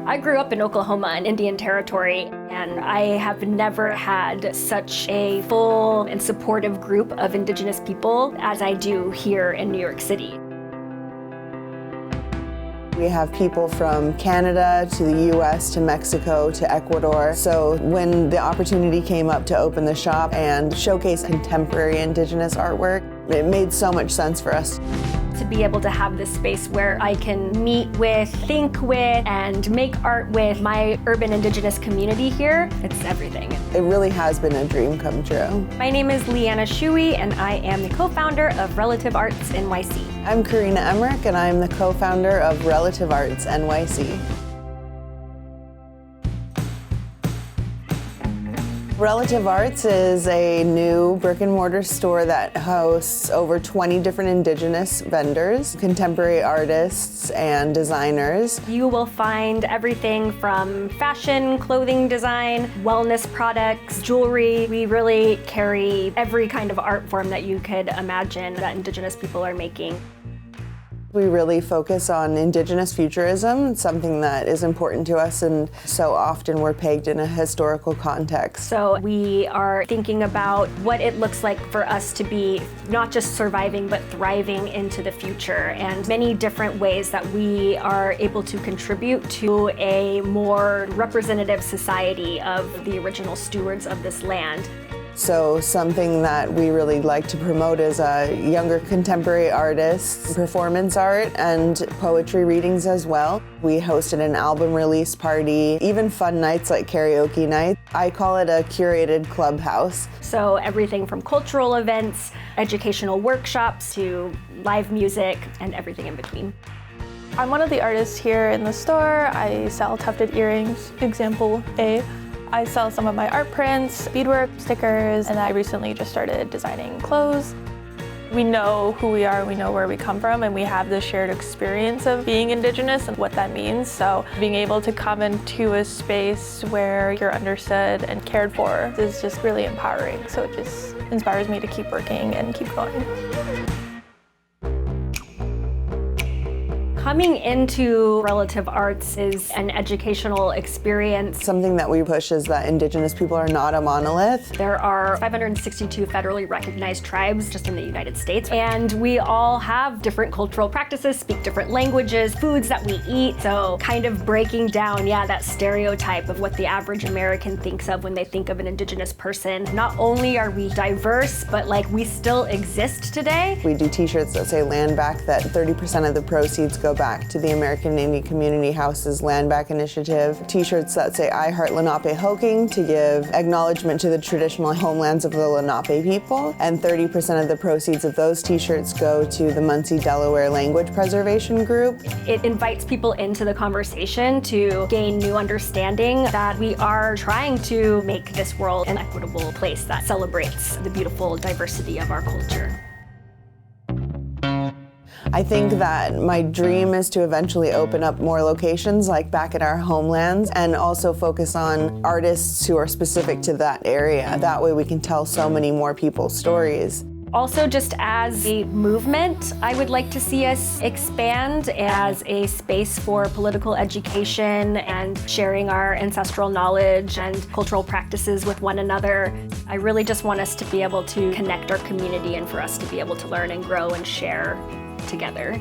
I grew up in Oklahoma, an Indian territory, and I have never had such a full and supportive group of Indigenous people as I do here in New York City. We have people from Canada to the US to Mexico to Ecuador. So when the opportunity came up to open the shop and showcase contemporary Indigenous artwork, it made so much sense for us. To be able to have this space where I can meet with, think with, and make art with my urban Indigenous community here, it's everything. It really has been a dream come true. My name is Liana Shewey, and I am the co-founder of Relative Arts NYC. I'm Korina Emmerich, and I'm the co-founder of Relative Arts NYC. Relative Arts is a new brick-and-mortar store that hosts over 20 different Indigenous vendors, contemporary artists, and designers. You will find everything from fashion, clothing design, wellness products, jewelry. We really carry every kind of art form that you could imagine that Indigenous people are making. We really focus on Indigenous Futurism, something that is important to us, and so often we're pegged in a historical context. So we are thinking about what it looks like for us to be not just surviving, but thriving into the future, and many different ways that we are able to contribute to a more representative society of the original stewards of this land. So something that we really like to promote is younger contemporary artists, performance art, and poetry readings as well. We hosted an album release party, even fun nights like karaoke night. I call it a curated clubhouse. So everything from cultural events, educational workshops, to live music, and everything in between. I'm one of the artists here in the store. I sell tufted earrings, example A. I sell some of my art prints, beadwork, stickers, and I recently just started designing clothes. We know who we are, we know where we come from, and we have this shared experience of being Indigenous and what that means. So being able to come into a space where you're understood and cared for is just really empowering. So it just inspires me to keep working and keep going. Coming into Relative Arts is an educational experience. Something that we push is that Indigenous people are not a monolith. There are 562 federally recognized tribes just in the United States, and we all have different cultural practices, speak different languages, foods that we eat. So kind of breaking down, that stereotype of what the average American thinks of when they think of an Indigenous person. Not only are we diverse, but we still exist today. We do t-shirts that say land back, that 30% of the proceeds go back to the American Indian Community House's Land Back Initiative. T-shirts that say I Heart Lenape-Hoking to give acknowledgement to the traditional homelands of the Lenape people. And 30% of the proceeds of those t-shirts go to the Muncie Delaware Language Preservation Group. It invites people into the conversation to gain new understanding that we are trying to make this world an equitable place that celebrates the beautiful diversity of our culture. I think that my dream is to eventually open up more locations back at our homelands, and also focus on artists who are specific to that area. That way we can tell so many more people's stories. Also, just as a movement, I would like to see us expand as a space for political education and sharing our ancestral knowledge and cultural practices with one another. I really just want us to be able to connect our community and for us to be able to learn and grow and share together.